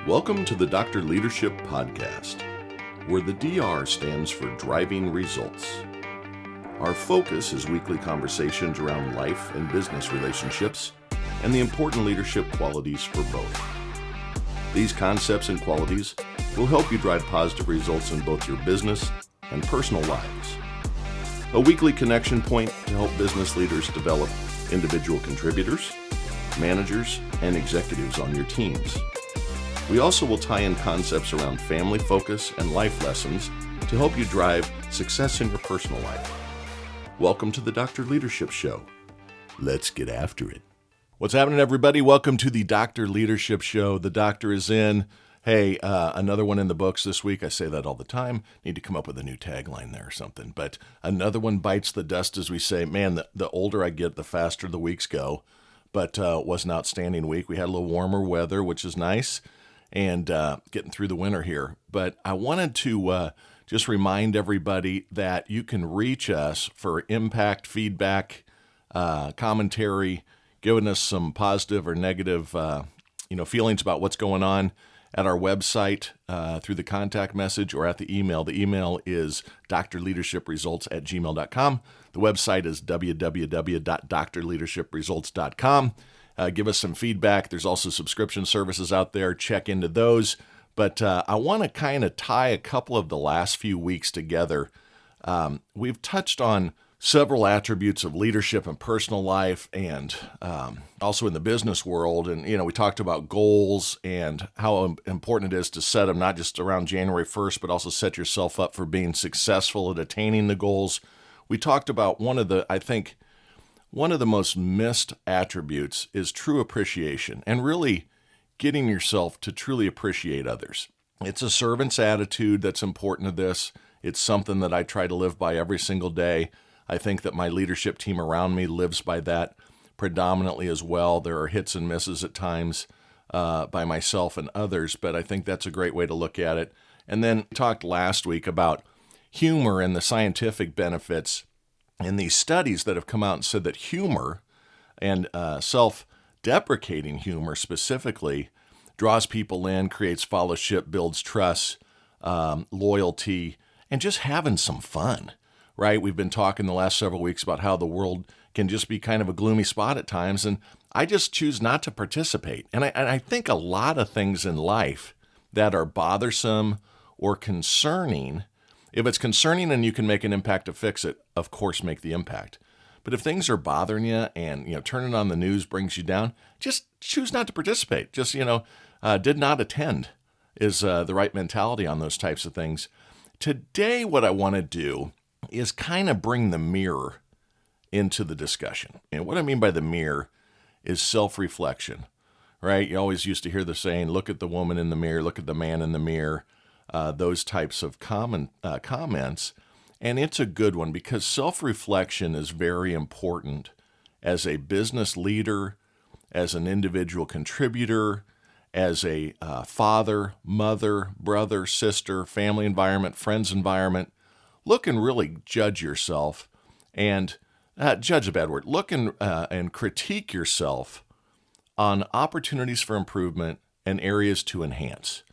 Welcome to the Dr. Leadership Podcast, where the DR stands for Driving Results. Our focus is weekly conversations around life and business relationships and the important leadership qualities for both. These concepts and qualities will help you drive positive results in both your business and personal lives. A weekly connection point to help business leaders develop individual contributors, managers, and executives on your teams. We also will tie in concepts around family focus and life lessons to help you drive success in your personal life. Welcome to the Dr. Leadership Show. Let's get after it. What's happening, everybody? Welcome to the Dr. Leadership Show. The doctor is in. Hey, another one in the books this week. I say that all the time. Need to come up with a new tagline there or something. But another one bites the dust, as we say. Man, the older I get, the faster the weeks go. But was an outstanding week. We had a little warmer weather, which is nice, and getting through the winter here. But I wanted to just remind everybody that you can reach us for impact, feedback, commentary, giving us some positive or negative feelings about what's going on at our website through the contact message or at the email. The email is drleadershipresults@gmail.com. The website is www.drleadershipresults.com. Give us some feedback. There's also subscription services out there. Check into those. But I want to kind of tie a couple of the last few weeks together. We've touched on several attributes of leadership and personal life and also in the business world. And, we talked about goals and how important it is to set them not just around January 1st, but also set yourself up for being successful at attaining the goals. We talked about one of the most missed attributes is true appreciation and really getting yourself to truly appreciate others. It's a servant's attitude that's important to this. It's something that I try to live by every single day. I think that my leadership team around me lives by that predominantly as well. There are hits and misses at times by myself and others, but I think that's a great way to look at it. And then we talked last week about humor and the scientific benefits and these studies that have come out and said that humor and self-deprecating humor specifically draws people in, creates fellowship, builds trust, loyalty, and just having some fun. Right? We've been talking the last several weeks about how the world can just be kind of a gloomy spot at times, and I just choose not to participate. And I think a lot of things in life that are bothersome or concerning, if it's concerning and you can make an impact to fix it, of course, make the impact. But if things are bothering you and, turning on the news brings you down, just choose not to participate. Just, did not attend is the right mentality on those types of things. Today, what I want to do is kind of bring the mirror into the discussion. And what I mean by the mirror is self-reflection, right? You always used to hear the saying, look at the woman in the mirror, look at the man in the mirror, those types of comments. And it's a good one because self-reflection is very important as a business leader, as an individual contributor, as a father, mother, brother, sister, family environment, friends environment. Look and really judge yourself and judge a bad word. Look and critique yourself on opportunities for improvement and areas to enhance.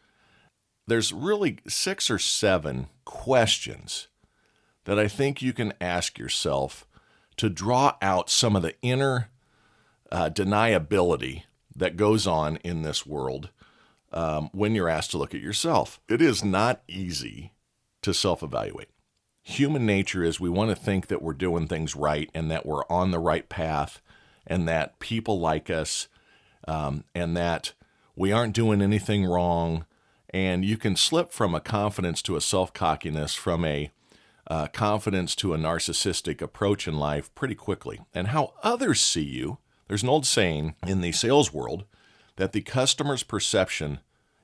There's really 6 or 7 questions that I think you can ask yourself to draw out some of the inner deniability that goes on in this world when you're asked to look at yourself. It is not easy to self-evaluate. Human nature is we want to think that we're doing things right and that we're on the right path and that people like us and that we aren't doing anything wrong. And you can slip from a confidence to a self-cockiness, from a confidence to a narcissistic approach in life pretty quickly. And how others see you, there's an old saying in the sales world that the customer's perception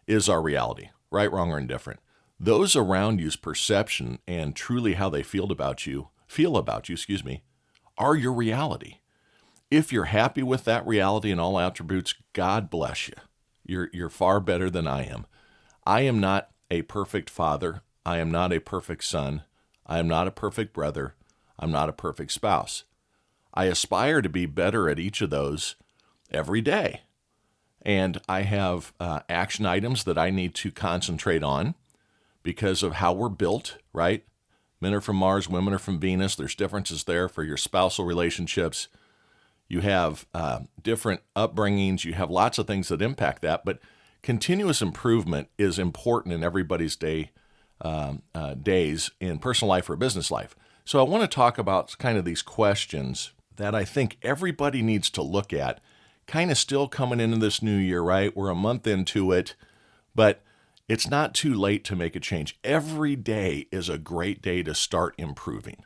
is our reality, right, wrong, or indifferent. Those around you's perception and truly how they feel about you, are your reality. If you're happy with that reality and all attributes, God bless you. You're far better than I am. I am not a perfect father. I am not a perfect son. I am not a perfect brother. I'm not a perfect spouse. I aspire to be better at each of those every day. And I have action items that I need to concentrate on because of how we're built, right? Men are from Mars, women are from Venus. There's differences there for your spousal relationships. You have different upbringings. You have lots of things that impact that. But continuous improvement is important in everybody's days in personal life or business life. So I want to talk about kind of these questions that I think everybody needs to look at, kind of still coming into this new year, right? We're a month into it, but it's not too late to make a change. Every day is a great day to start improving.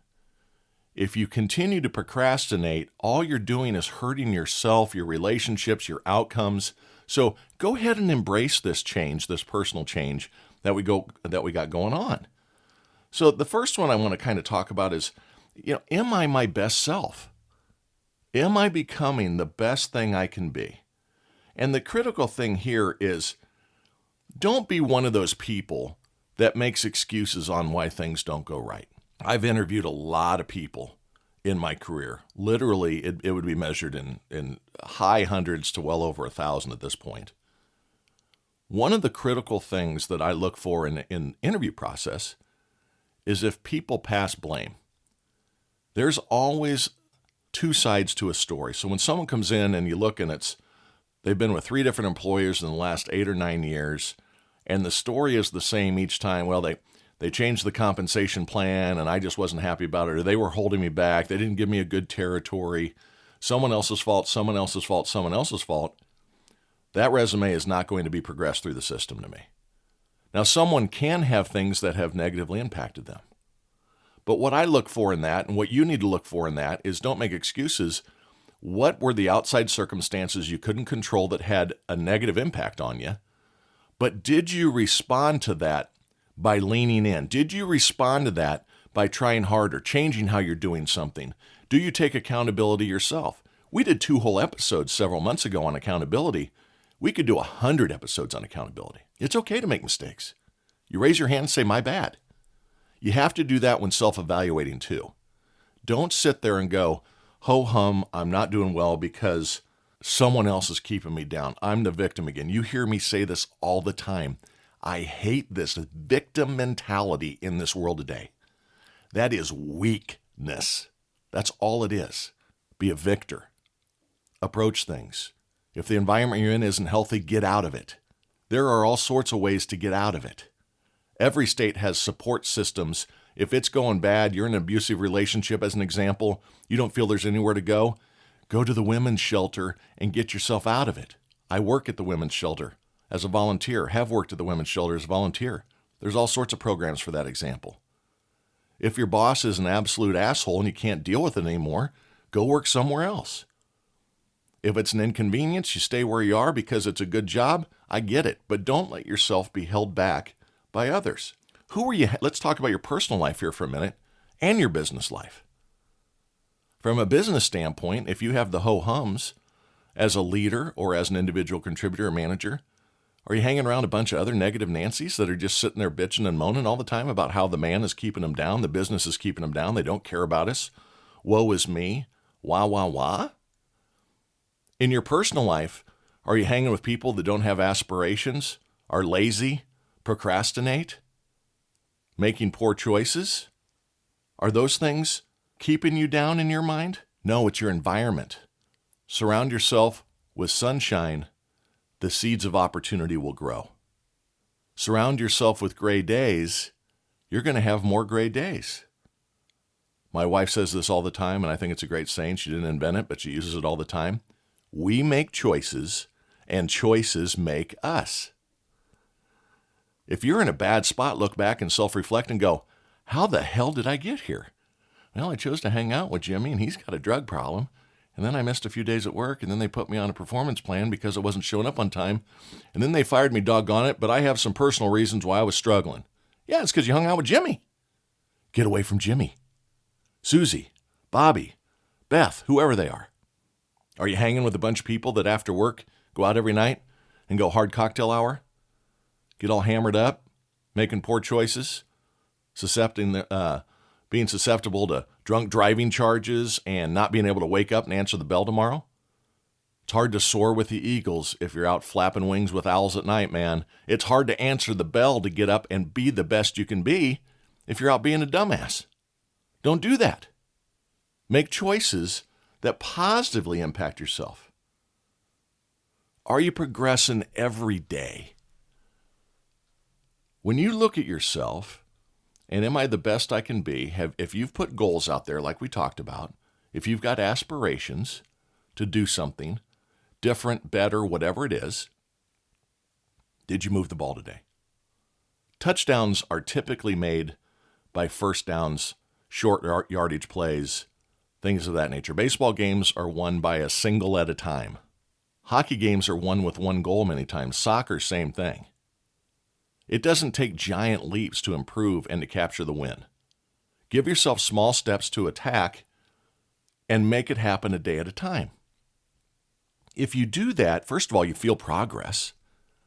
If you continue to procrastinate, all you're doing is hurting yourself, your relationships, your outcomes. So go ahead and embrace this change, this personal change that we got going on. So the first one I want to kind of talk about is, am I my best self? Am I becoming the best thing I can be? And the critical thing here is, don't be one of those people that makes excuses on why things don't go right. I've interviewed a lot of people in my career. Literally, it would be measured in high hundreds to well over 1,000 at this point. One of the critical things that I look for in interview process is if people pass blame. There's always two sides to a story. So when someone comes in and you look and they've been with 3 different employers in the last 8 or 9 years, and the story is the same each time. Well, they changed the compensation plan and I just wasn't happy about it, or they were holding me back. They didn't give me a good territory. Someone else's fault, someone else's fault, someone else's fault. That resume is not going to be progressed through the system to me. Now, someone can have things that have negatively impacted them. But what I look for in that, and what you need to look for in that, is don't make excuses. What were the outside circumstances you couldn't control that had a negative impact on you? But did you respond to that by leaning in? Did you respond to that by trying harder, changing how you're doing something? Do you take accountability yourself? We did 2 whole episodes several months ago on accountability. We could do 100 episodes on accountability. It's okay to make mistakes. You raise your hand and say, my bad. You have to do that when self-evaluating too. Don't sit there and go, ho-hum, I'm not doing well because someone else is keeping me down. I'm the victim again. You hear me say this all the time. I hate this victim mentality in this world today. That is weakness. That's all it is. Be a victor. Approach things. If the environment you're in isn't healthy, get out of it. There are all sorts of ways to get out of it. Every state has support systems. If it's going bad, you're in an abusive relationship, as an example, you don't feel there's anywhere to go to the women's shelter and get yourself out of it. I work at the women's shelter as a volunteer, have worked at the women's shelter as a volunteer. There's all sorts of programs for that example. If your boss is an absolute asshole and you can't deal with it anymore, go work somewhere else. If it's an inconvenience, you stay where you are because it's a good job. I get it, but don't let yourself be held back by others. Let's talk about your personal life here for a minute and your business life. From a business standpoint, if you have the ho-hums as a leader or as an individual contributor or manager, are you hanging around a bunch of other negative Nancys that are just sitting there bitching and moaning all the time about how the man is keeping them down, the business is keeping them down, they don't care about us, woe is me, wah, wah, wah? In your personal life, are you hanging with people that don't have aspirations, are lazy, procrastinate, making poor choices? Are those things keeping you down in your mind? No, it's your environment. Surround yourself with sunshine. The seeds of opportunity will grow. Surround yourself with gray days. You're going to have more gray days. My wife says this all the time, and I think it's a great saying. She didn't invent it, but she uses it all the time. We make choices, and choices make us. If you're in a bad spot, look back and self-reflect and go, how the hell did I get here? Well, I chose to hang out with Jimmy, and he's got a drug problem. And then I missed a few days at work, and then they put me on a performance plan because I wasn't showing up on time. And then they fired me, doggone it, but I have some personal reasons why I was struggling. Yeah, it's because you hung out with Jimmy. Get away from Jimmy. Susie, Bobby, Beth, whoever they are. Are you hanging with a bunch of people that after work go out every night and go hard cocktail hour? Get all hammered up, making poor choices, being susceptible to drunk driving charges and not being able to wake up and answer the bell tomorrow? It's hard to soar with the eagles if you're out flapping wings with owls at night, man. It's hard to answer the bell to get up and be the best you can be if you're out being a dumbass. Don't do that. Make choices that positively impact yourself. Are you progressing every day? When you look at yourself, and am I the best I can be, if you've put goals out there like we talked about, if you've got aspirations to do something different, better, whatever it is, did you move the ball today? Touchdowns are typically made by first downs, short yardage plays, things of that nature. Baseball games are won by a single at a time. Hockey games are won with one goal many times. Soccer, same thing. It doesn't take giant leaps to improve and to capture the win. Give yourself small steps to attack and make it happen a day at a time. If you do that, first of all, you feel progress.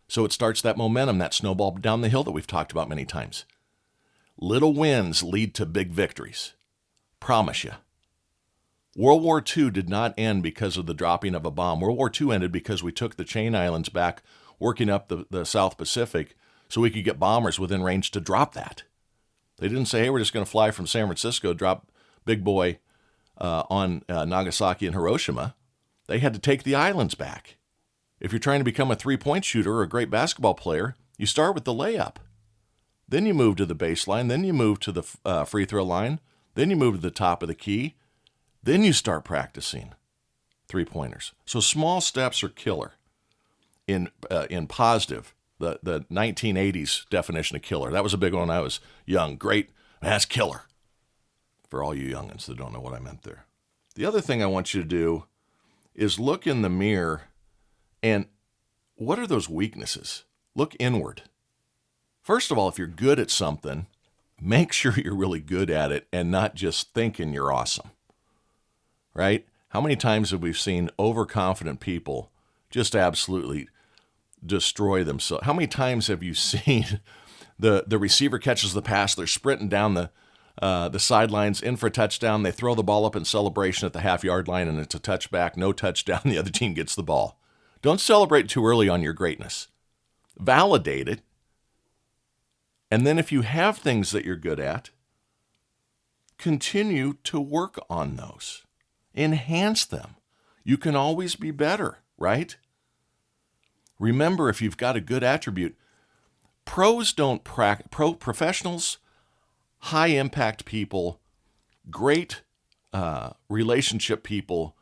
So it starts that momentum, that snowball down the hill that we've talked about many times. Little wins lead to big victories. Promise you. World War II did not end because of the dropping of a bomb. World War II ended because we took the chain islands back, working up the South Pacific, so we could get bombers within range to drop that. They didn't say, hey, we're just going to fly from San Francisco, drop big boy on Nagasaki and Hiroshima. They had to take the islands back. If you're trying to become a three-point shooter or a great basketball player, you start with the layup. Then you move to the baseline. Then you move to the free throw line. Then you move to the top of the key. Then you start practicing three-pointers. So small steps are killer in positive. The 1980s definition of killer. That was a big one when I was young. Great. That's killer. For all you youngins that don't know what I meant there. The other thing I want you to do is look in the mirror and what are those weaknesses? Look inward. First of all, if you're good at something, make sure you're really good at it and not just thinking you're awesome. Right? How many times have we seen overconfident people just absolutely destroy themselves? How many times have you seen the receiver catches the pass, they're sprinting down the sidelines in for a touchdown, they throw the ball up in celebration at the half-yard line, and it's a touchback, no touchdown, the other team gets the ball. Don't celebrate too early on your greatness. Validate it. And then if you have things that you're good at, continue to work on those. Enhance them. You can always be better, right? Remember, if you've got a good attribute, professionals, high impact people, great relationship people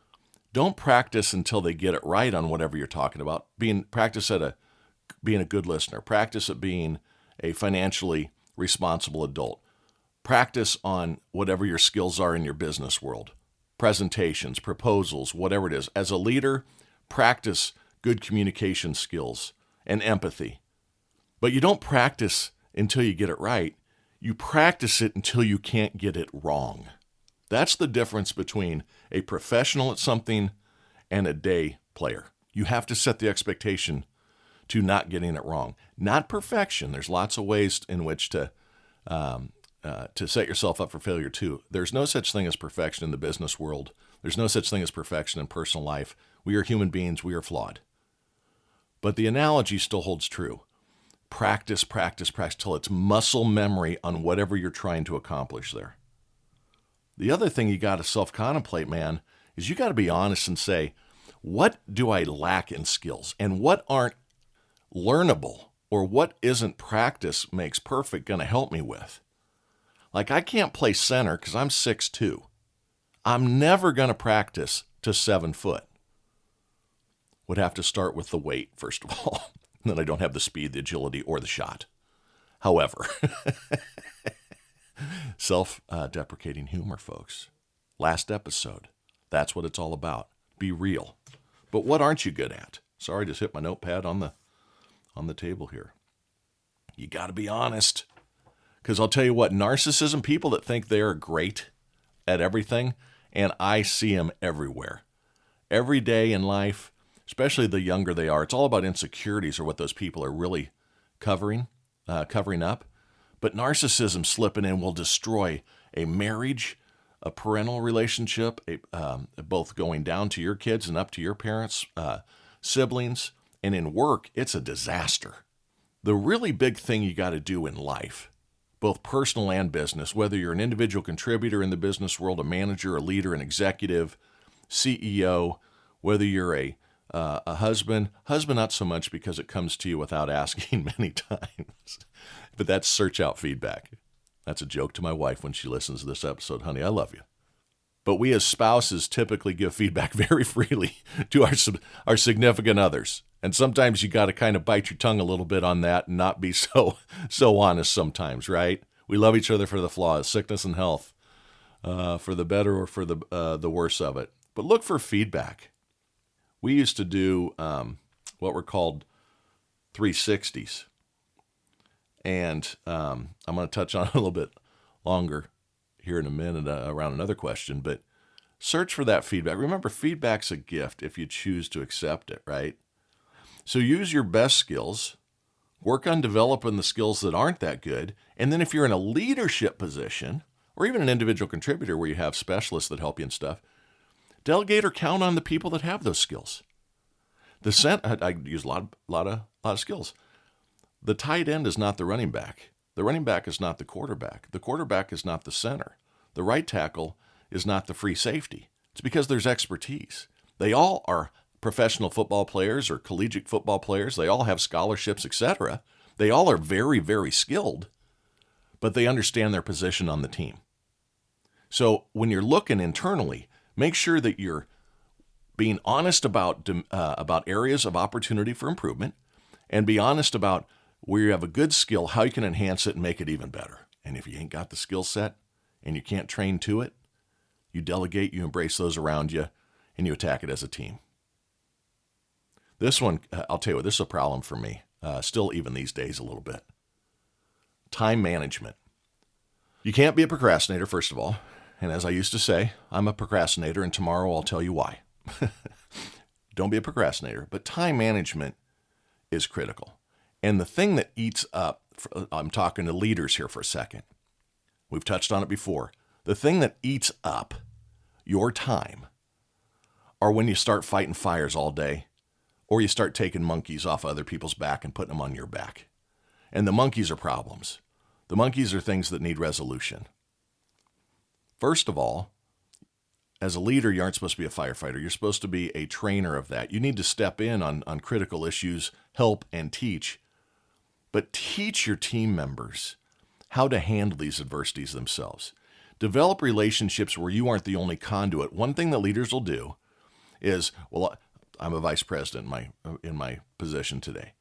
don't practice until they get it right on whatever you're talking about. Practice at being a good listener. Practice at being a financially responsible adult. Practice on whatever your skills are in your business world. Presentations, proposals, whatever it is. As a leader, practice good communication skills and empathy. But you don't practice until you get it right. You practice it until you can't get it wrong. That's the difference between a professional at something and a day player. You have to set the expectation to not getting it wrong. Not perfection. There's lots of ways in which to set yourself up for failure too. There's no such thing as perfection in the business world. There's no such thing as perfection in personal life. We are human beings. We are flawed. But the analogy still holds true. Practice, practice, practice till it's muscle memory on whatever you're trying to accomplish there. The other thing you got to self-contemplate, man, is you got to be honest and say, what do I lack in skills? And what aren't learnable or what isn't practice makes perfect going to help me with? Like I can't play center because I'm 6'2". I'm never going to practice to 7 foot. Would have to start with the weight, first of all. Then I don't have the speed, the agility, or the shot. However, self-deprecating humor, folks. Last episode. That's what it's all about. Be real. But what aren't you good at? Sorry, I just hit my notepad on the table here. You got to be honest. Because I'll tell you what, narcissism, people that think they are great at everything, and I see them everywhere. Every day in life, especially the younger they are, it's all about insecurities or what those people are really covering up. But narcissism slipping in will destroy a marriage, a parental relationship, both going down to your kids and up to your parents, siblings, and in work, it's a disaster. The really big thing you got to do in life, both personal and business, whether you're an individual contributor in the business world, a manager, a leader, an executive, CEO, whether you're a husband not so much because it comes to you without asking many times, but that's search out feedback. That's a joke to my wife when she listens to this episode. Honey, I love you. But we as spouses typically give feedback very freely to our significant others. And sometimes you got to kind of bite your tongue a little bit on that and not be so honest sometimes, right? We love each other for the flaws, sickness and health, for the better or for the worse of it. But look for feedback. We used to do what were called 360s. And I'm going to touch on it a little bit longer here in a minute around another question, but search for that feedback. Remember, feedback's a gift if you choose to accept it, right? So use your best skills, work on developing the skills that aren't that good, and then if you're in a leadership position, or even an individual contributor where you have specialists that help you and stuff, delegate or count on the people that have those skills. I use a lot of skills. The tight end is not the running back. The running back is not the quarterback. The quarterback is not the center. The right tackle is not the free safety. It's because there's expertise. They all are professional football players or collegiate football players. They all have scholarships, etc. They all are very, very skilled, but they understand their position on the team. So when you're looking internally, make sure that you're being honest about areas of opportunity for improvement, and be honest about where you have a good skill, how you can enhance it and make it even better. And if you ain't got the skill set and you can't train to it, you delegate, you embrace those around you, and you attack it as a team. This one, I'll tell you what, this is a problem for me, still even these days a little bit. Time management. You can't be a procrastinator, first of all. And as I used to say, I'm a procrastinator, and tomorrow I'll tell you why. Don't be a procrastinator. But time management is critical. And the thing that eats up, I'm talking to leaders here for a second. We've touched on it before. The thing that eats up your time are when you start fighting fires all day, or you start taking monkeys off other people's back and putting them on your back. And the monkeys are problems. The monkeys are things that need resolution. First of all, as a leader, you aren't supposed to be a firefighter. You're supposed to be a trainer of that. You need to step in on critical issues, help, and teach. But teach your team members how to handle these adversities themselves. Develop relationships where you aren't the only conduit. One thing that leaders will do is, well, I'm a vice president in my position today.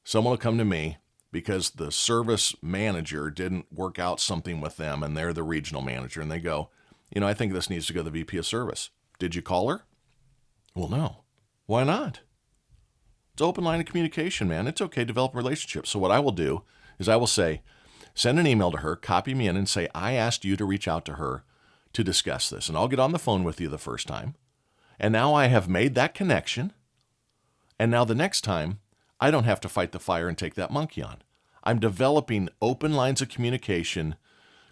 Someone will come to me because the service manager didn't work out something with them, and they're the regional manager, and they go, I think this needs to go to the VP of service. Did you call her? Well, no. Why not? It's open line of communication, man. It's okay to develop relationships. So what I will do is I will say, send an email to her, copy me in, and say, I asked you to reach out to her to discuss this. And I'll get on the phone with you the first time. And now I have made that connection. And now the next time, I don't have to fight the fire and take that monkey on. I'm developing open lines of communication,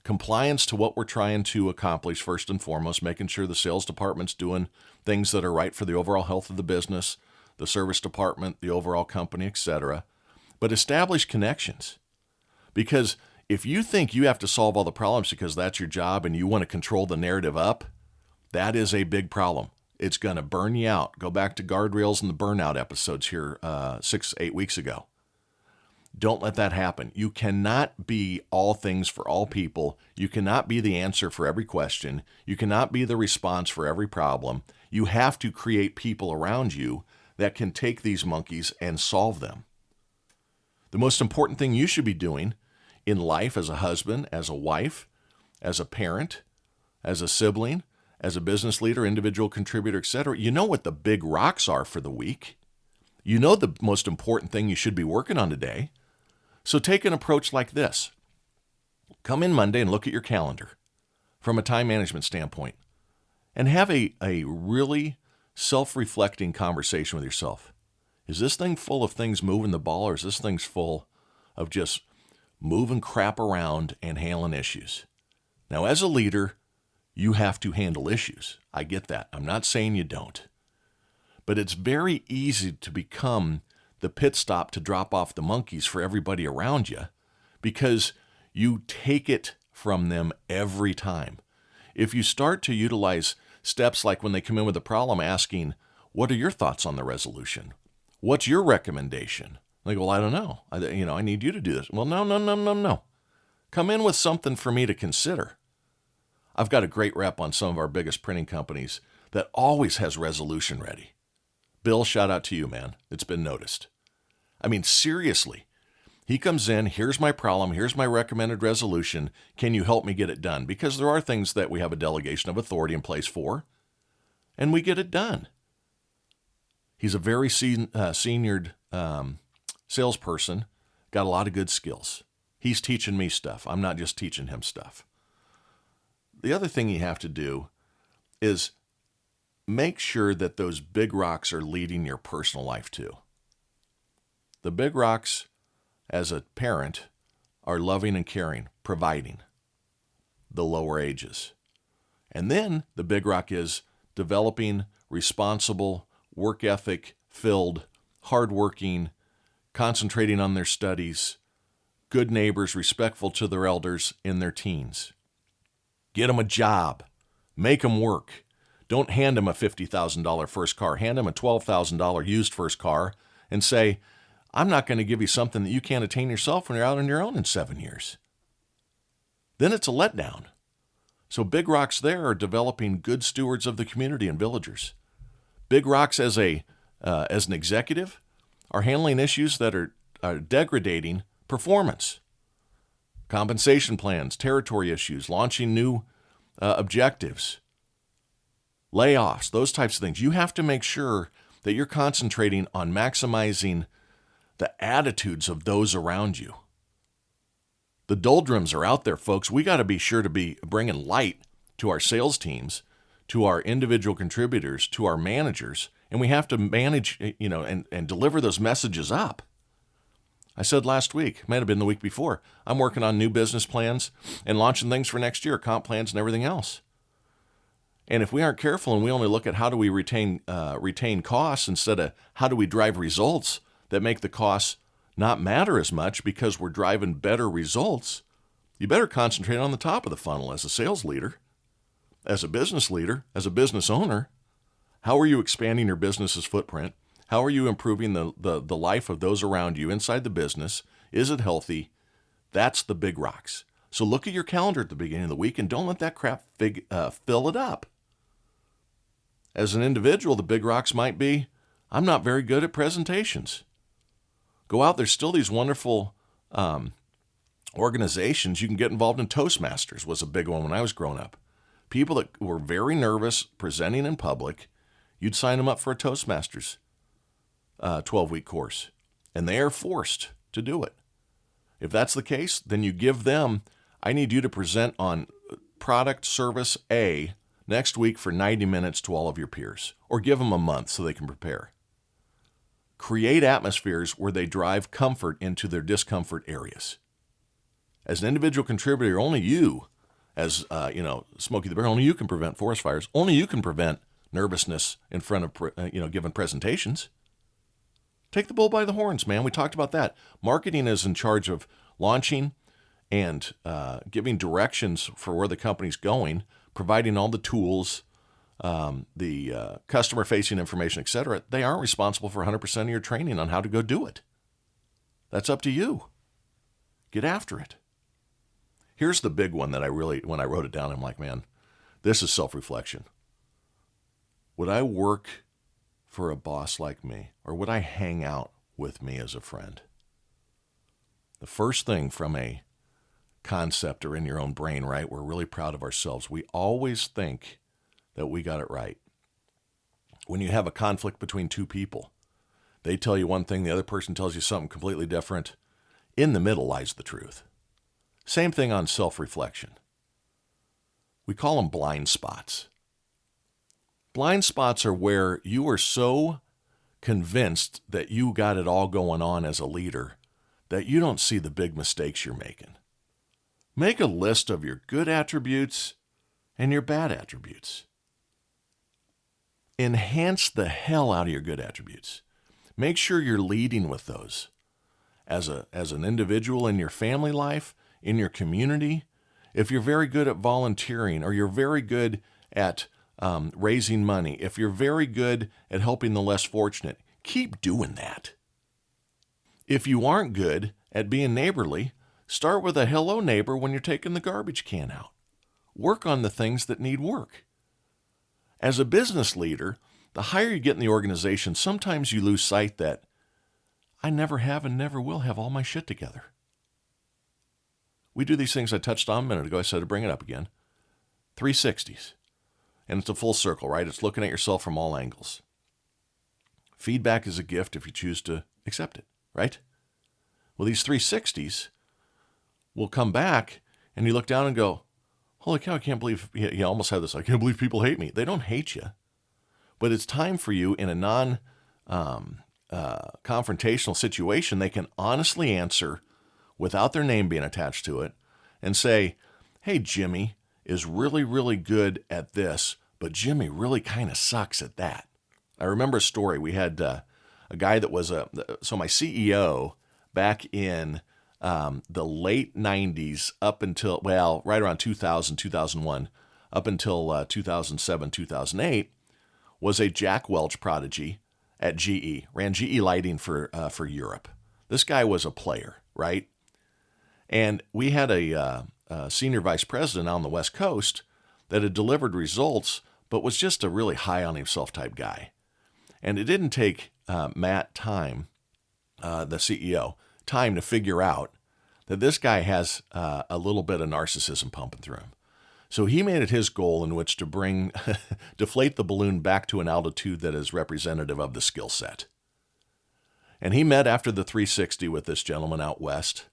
compliance to what we're trying to accomplish first and foremost, making sure the sales department's doing things that are right for the overall health of the business, the service department, the overall company, etc. But establish connections. Because if you think you have to solve all the problems because that's your job and you want to control the narrative up, that is a big problem. It's going to burn you out. Go back to guardrails and the burnout episodes here 6-8 weeks ago. Don't let that happen. You cannot be all things for all people. You cannot be the answer for every question. You cannot be the response for every problem. You have to create people around you that can take these monkeys and solve them. The most important thing you should be doing in life as a husband, as a wife, as a parent, as a sibling, as a business leader, individual contributor, etc., you know what the big rocks are for the week. You know the most important thing you should be working on today. So take an approach like this. Come in Monday and look at your calendar from a time management standpoint and have a really self-reflecting conversation with yourself. Is this thing full of things moving the ball, or is this thing full of just moving crap around and handling issues? Now, as a leader, You have to handle issues. I get that. I'm not saying you don't. But it's very easy to become the pit stop to drop off the monkeys for everybody around you because you take it from them every time. If you start to utilize steps like when they come in with a problem asking, what are your thoughts on the resolution? What's your recommendation? They go, well, I don't know. I need you to do this. Well, no. Come in with something for me to consider. I've got a great rep on some of our biggest printing companies that always has resolution ready. Bill, shout out to you, man. It's been noticed. I mean, seriously. He comes in, here's my problem, here's my recommended resolution. Can you help me get it done? Because there are things that we have a delegation of authority in place for, and we get it done. He's a very seniored salesperson, got a lot of good skills. He's teaching me stuff. I'm not just teaching him stuff. The other thing you have to do is make sure that those big rocks are leading your personal life too. The big rocks, as a parent, are loving and caring, providing the lower ages. And then the big rock is developing responsible, work ethic filled, hardworking, concentrating on their studies, good neighbors, respectful to their elders in their teens. Get them a job. Make them work. Don't hand them a $50,000 first car. Hand them a $12,000 used first car and say, I'm not going to give you something that you can't attain yourself when you're out on your own in 7 years. Then it's a letdown. So big rocks there are developing good stewards of the community and villagers. Big rocks as an executive are handling issues that are degrading performance. Compensation plans, territory issues, launching new objectives, layoffs, those types of things. You have to make sure that you're concentrating on maximizing the attitudes of those around you. The doldrums are out there, folks. We got to be sure to be bringing light to our sales teams, to our individual contributors, to our managers, and we have to manage, and deliver those messages up. I said last week, might have been the week before, I'm working on new business plans and launching things for next year, comp plans and everything else. And if we aren't careful and we only look at how do we retain costs instead of how do we drive results that make the costs not matter as much because we're driving better results, you better concentrate on the top of the funnel as a sales leader, as a business leader, as a business owner. How are you expanding your business's footprint? How are you improving the life of those around you inside the business? Is it healthy? That's the big rocks. So look at your calendar at the beginning of the week and don't let that crap fill it up. As an individual, the big rocks might be, I'm not very good at presentations. Go out, there's still these wonderful organizations. You can get involved in Toastmasters was a big one when I was growing up. People that were very nervous presenting in public, you'd sign them up for a Toastmasters 12-week course, and they are forced to do it. If that's the case, then you give them, I need you to present on product service A next week for 90 minutes to all of your peers, or give them a month so they can prepare. Create atmospheres where they drive comfort into their discomfort areas. As an individual contributor, only you, as Smokey the Bear, only you can prevent forest fires. Only you can prevent nervousness in front of given presentations. Take the bull by the horns, man. We talked about that. Marketing is in charge of launching and giving directions for where the company's going, providing all the tools, the customer-facing information, etc. They aren't responsible for 100% of your training on how to go do it. That's up to you. Get after it. Here's the big one that when I wrote it down, I'm like, man, this is self-reflection. Would I work for a boss like me, or would I hang out with me as a friend? The first thing from a concept or in your own brain, right? We're really proud of ourselves. We always think that we got it right. When you have a conflict between two people, they tell you one thing, the other person tells you something completely different. In the middle lies the truth. Same thing on self-reflection. We call them blind spots. Blind spots are where you are so convinced that you got it all going on as a leader that you don't see the big mistakes you're making. Make a list of your good attributes and your bad attributes. Enhance the hell out of your good attributes. Make sure you're leading with those. As an individual in your family life, in your community, if you're very good at volunteering, or you're very good at raising money, if you're very good at helping the less fortunate, keep doing that. If you aren't good at being neighborly, start with a hello neighbor when you're taking the garbage can out. Work on the things that need work. As a business leader, the higher you get in the organization, sometimes you lose sight that I never have and never will have all my shit together. We do these things I touched on a minute ago. I said to bring it up again. 360s. And it's a full circle, right? It's looking at yourself from all angles. Feedback is a gift if you choose to accept it, right? Well, these 360s will come back and you look down and go, holy cow, I can't believe, you almost have this, I can't believe people hate me. They don't hate you. But it's time for you in a non-confrontational situation, they can honestly answer without their name being attached to it and say, hey, Jimmy is really, really good at this, but Jimmy really kind of sucks at that. I remember a story. We had a guy that was so my CEO back in the late 90s up until, well, right around 2000, 2001, up until 2007, 2008, was a Jack Welch prodigy at GE, ran GE Lighting for Europe. This guy was a player, right? And we had a senior vice president out on the West Coast that had delivered results, but was just a really high on himself type guy. And it didn't take Matt time, the CEO, time to figure out that this guy has a little bit of narcissism pumping through him. So he made it his goal in which to bring, deflate the balloon back to an altitude that is representative of the skill set. And he met after the 360 with this gentleman out west,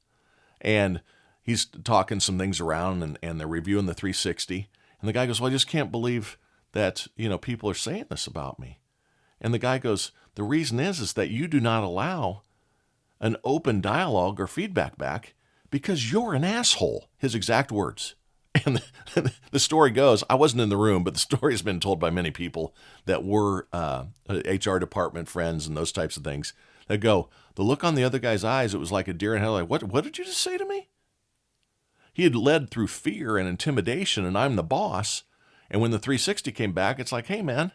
and he's talking some things around, and they're reviewing the 360. And the guy goes, well, I just can't believe that, people are saying this about me. And the guy goes, the reason is that you do not allow an open dialogue or feedback back because you're an asshole. His exact words. And the story goes, I wasn't in the room, but the story has been told by many people that were HR department friends and those types of things that go, the look on the other guy's eyes, it was like a deer in headlights. What did you just say to me? He had led through fear and intimidation, and I'm the boss. And when the 360 came back, it's like, hey, man,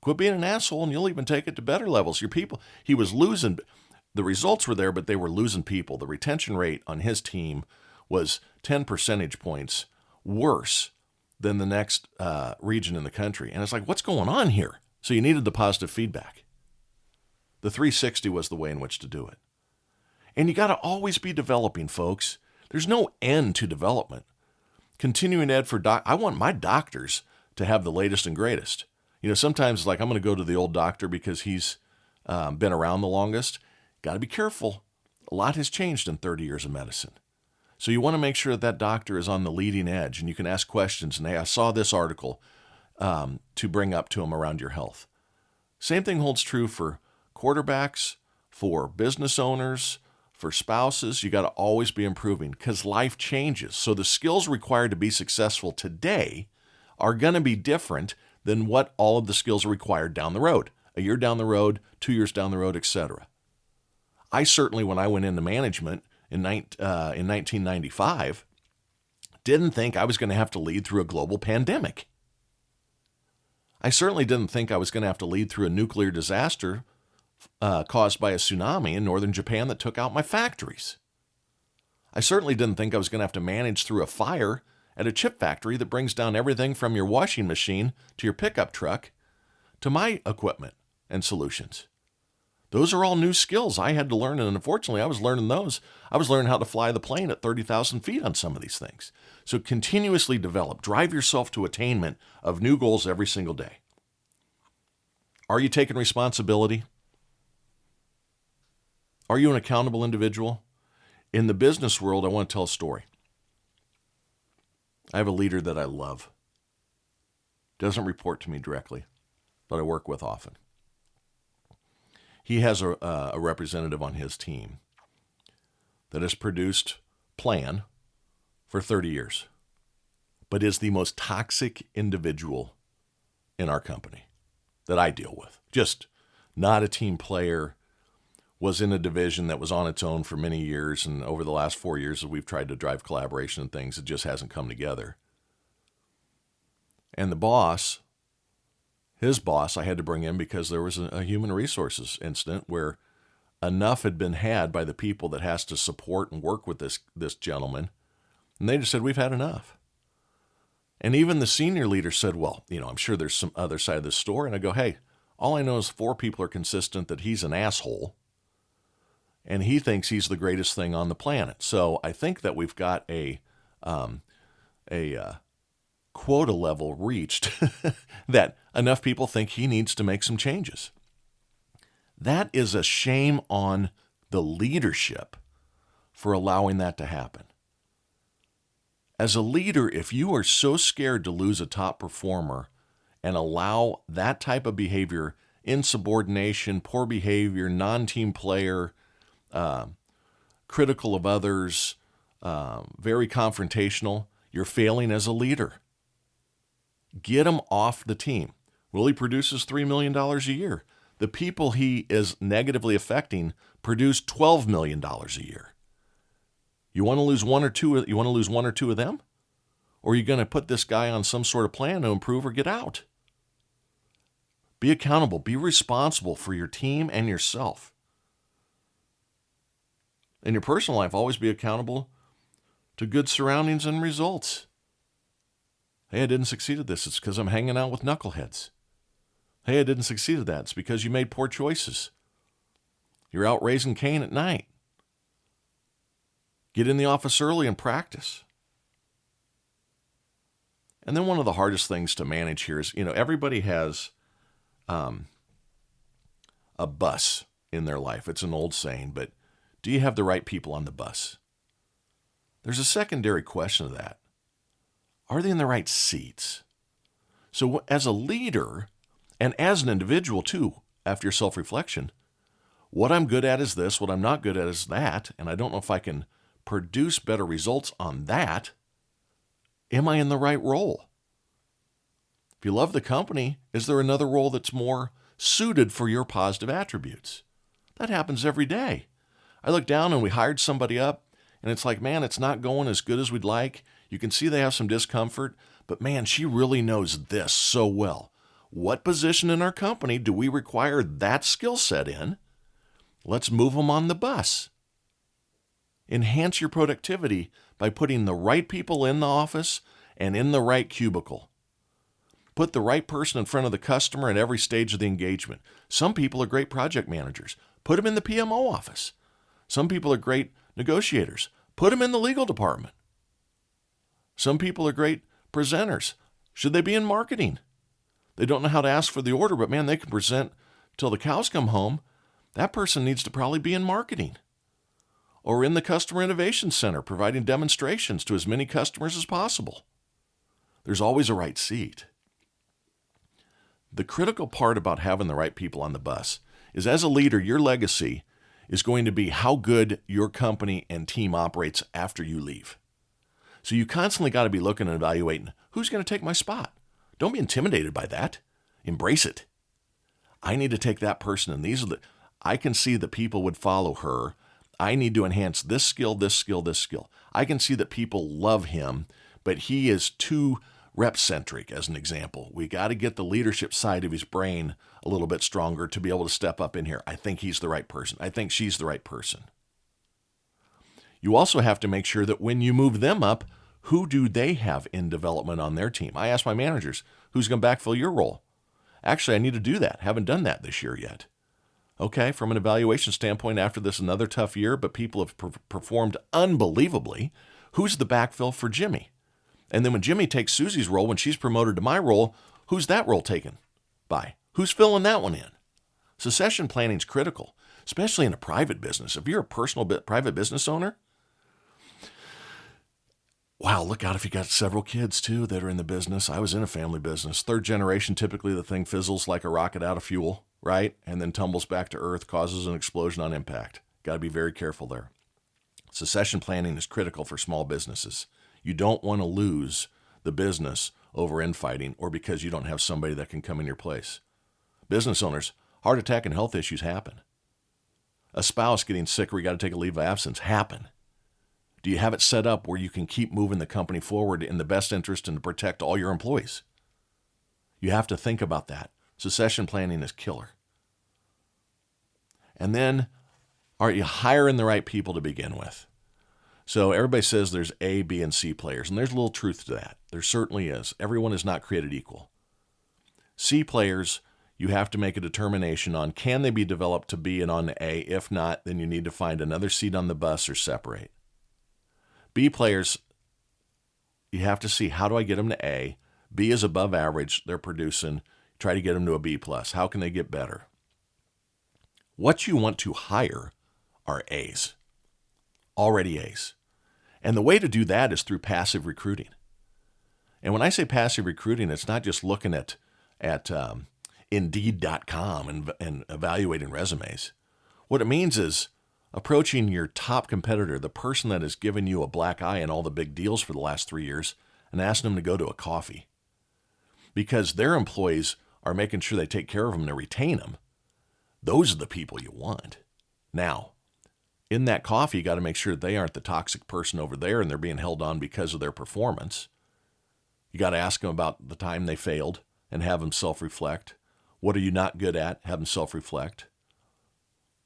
quit being an asshole, and you'll even take it to better levels. Your people, he was losing. The results were there, but they were losing people. The retention rate on his team was 10 percentage points worse than the next region in the country. And it's like, what's going on here? So you needed the positive feedback. The 360 was the way in which to do it. And you got to always be developing, folks. There's no end to development. Continuing ed for I want my doctors to have the latest and greatest. Sometimes it's like, I'm going to go to the old doctor because he's been around the longest. Got to be careful. A lot has changed in 30 years of medicine. So you want to make sure that doctor is on the leading edge, and you can ask questions. And hey, I saw this article to bring up to them around your health. Same thing holds true for quarterbacks, for business owners, for spouses. You got to always be improving because life changes. So the skills required to be successful today are going to be different than what all of the skills are required down the road, a year down the road, 2 years down the road, etc. I certainly, when I went into management in 1995, didn't think I was going to have to lead through a global pandemic. I certainly didn't think I was going to have to lead through a nuclear disaster caused by a tsunami in northern Japan that took out my factories. I certainly didn't think I was going to have to manage through a fire at a chip factory that brings down everything from your washing machine to your pickup truck to my equipment and solutions. Those are all new skills I had to learn, and unfortunately, I was learning those. I was learning how to fly the plane at 30,000 feet on some of these things. So continuously develop. Drive yourself to attainment of new goals every single day. Are you taking responsibility? Are you an accountable individual? In the business world, I want to tell a story. I have a leader that I love. Doesn't report to me directly, but I work with often. He has a representative on his team that has produced plan for 30 years. but is the most toxic individual in our company that I deal with. Just not a team player, was in a division that was on its own for many years, and over the last 4 years as we've tried to drive collaboration and things, it just hasn't come together. And the boss, his boss, I had to bring in because there was a human resources incident where enough had been had by the people that has to support and work with this gentleman, and they just said, we've had enough. And even the senior leader said, well, I'm sure there's some other side of this story. And I go, hey, all I know is 4 people are consistent that he's an asshole, and he thinks he's the greatest thing on the planet. So I think that we've got a quota level reached that enough people think he needs to make some changes. That is a shame on the leadership for allowing that to happen. As a leader, if you are so scared to lose a top performer and allow that type of behavior, insubordination, poor behavior, non-team player, critical of others, very confrontational, you're failing as a leader. Get him off the team. Willie produces $3 million a year. The people he is negatively affecting produce $12 million a year. You want to lose one or two of them? Or are you going to put this guy on some sort of plan to improve or get out? Be accountable. Be responsible for your team and yourself. In your personal life, always be accountable to good surroundings and results. Hey, I didn't succeed at this. It's because I'm hanging out with knuckleheads. Hey, I didn't succeed at that. It's because you made poor choices. You're out raising Cain at night. Get in the office early and practice. And then one of the hardest things to manage here is, everybody has a bus in their life. It's an old saying, but do you have the right people on the bus? There's a secondary question to that. Are they in the right seats? So as a leader, and as an individual too, after your self-reflection, what I'm good at is this, what I'm not good at is that, and I don't know if I can produce better results on that. Am I in the right role? If you love the company, is there another role that's more suited for your positive attributes? That happens every day. I look down and we hired somebody up, and it's like, man, it's not going as good as we'd like. You can see they have some discomfort, but man, she really knows this so well. What position in our company do we require that skill set in? Let's move them on the bus. Enhance your productivity by putting the right people in the office and in the right cubicle. Put the right person in front of the customer at every stage of the engagement. Some people are great project managers. Put them in the PMO office. Some people are great negotiators. Put them in the legal department. Some people are great presenters. Should they be in marketing? They don't know how to ask for the order, but man, they can present till the cows come home. That person needs to probably be in marketing or in the Customer Innovation Center, providing demonstrations to as many customers as possible. There's always a right seat. The critical part about having the right people on the bus is, as a leader, your legacy is going to be how good your company and team operates after you leave. So you constantly got to be looking and evaluating, who's going to take my spot? Don't be intimidated by that. Embrace it. I need to take that person, and I can see that people would follow her. I need to enhance this skill, this skill, this skill. I can see that people love him, but he is too rep-centric, as an example. We got to get the leadership side of his brain a little bit stronger to be able to step up in here. I think he's the right person. I think she's the right person. You also have to make sure that when you move them up, who do they have in development on their team? I ask my managers, who's going to backfill your role? Actually, I need to do that. Haven't done that this year yet. Okay, from an evaluation standpoint, after this another tough year, but people have performed unbelievably, who's the backfill for Jimmy? And then when Jimmy takes Susie's role, when she's promoted to my role, who's that role taken by? Who's filling that one in? Succession planning is critical, especially in a private business. If you're a private business owner, wow, look out if you got several kids too that are in the business. I was in a family business. 3rd generation, typically the thing fizzles like a rocket out of fuel, right? And then tumbles back to earth, causes an explosion on impact. Got to be very careful there. Succession planning is critical for small businesses. You don't want to lose the business over infighting or because you don't have somebody that can come in your place. Business owners, heart attack and health issues happen. A spouse getting sick or you got to take a leave of absence happen. Do you have it set up where you can keep moving the company forward in the best interest and to protect all your employees? You have to think about that. Succession planning is killer. And then, are you hiring the right people to begin with? So everybody says there's A, B, and C players, and there's a little truth to that. There certainly is. Everyone is not created equal. C players, you have to make a determination on can they be developed to be and on A. If not, then you need to find another seat on the bus or separate. B players, you have to see how do I get them to A. B is above average. They're producing. Try to get them to a B+. How can they get better? What you want to hire are A's. Already A's. And the way to do that is through passive recruiting. And when I say passive recruiting, it's not just looking at Indeed.com and evaluating resumes. What it means is approaching your top competitor, the person that has given you a black eye in all the big deals for the last 3 years, and asking them to go to a coffee. Because their employees are making sure they take care of them and they retain them. Those are the people you want. Now, in that coffee, you got to make sure they aren't the toxic person over there and they're being held on because of their performance. You got to ask them about the time they failed and have them self-reflect. What are you not good at? Have them self-reflect.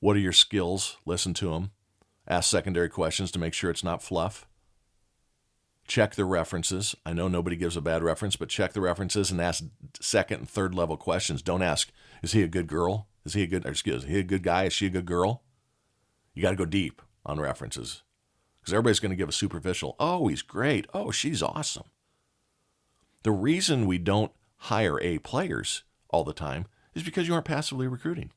What are your skills? Listen to them. Ask secondary questions to make sure it's not fluff. Check the references. I know nobody gives a bad reference, but check the references and ask second and third level questions. Don't ask, is he a good girl? Is he a good guy? Is she a good girl? You got to go deep on references because everybody's going to give a superficial, oh, he's great. Oh, she's awesome. The reason we don't hire A players all the time is because you aren't passively recruiting.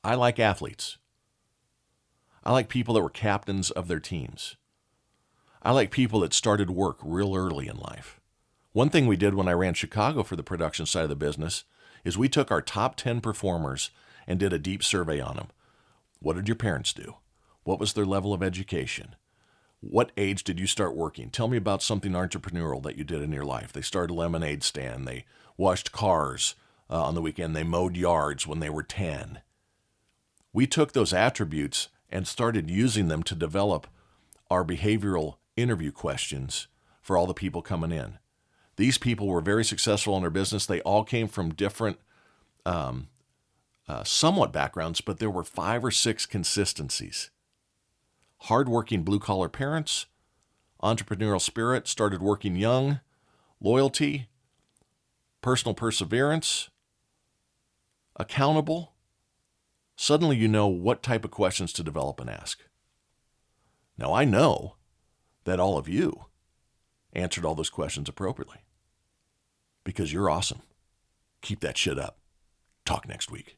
I like athletes. I like people that were captains of their teams. I like people that started work real early in life. One thing we did when I ran Chicago for the production side of the business is we took our top 10 performers and did a deep survey on them. What did your parents do? What was their level of education? What age did you start working? Tell me about something entrepreneurial that you did in your life. They started a lemonade stand. They washed cars on the weekend. They mowed yards when they were 10. We took those attributes and started using them to develop our behavioral interview questions for all the people coming in. These people were very successful in their business. They all came from different somewhat backgrounds, but there were 5 or 6 consistencies. Hardworking blue-collar parents, entrepreneurial spirit, started working young, loyalty, personal perseverance, accountable. Suddenly you know what type of questions to develop and ask. Now I know that all of you answered all those questions appropriately because you're awesome. Keep that shit up. Talk next week.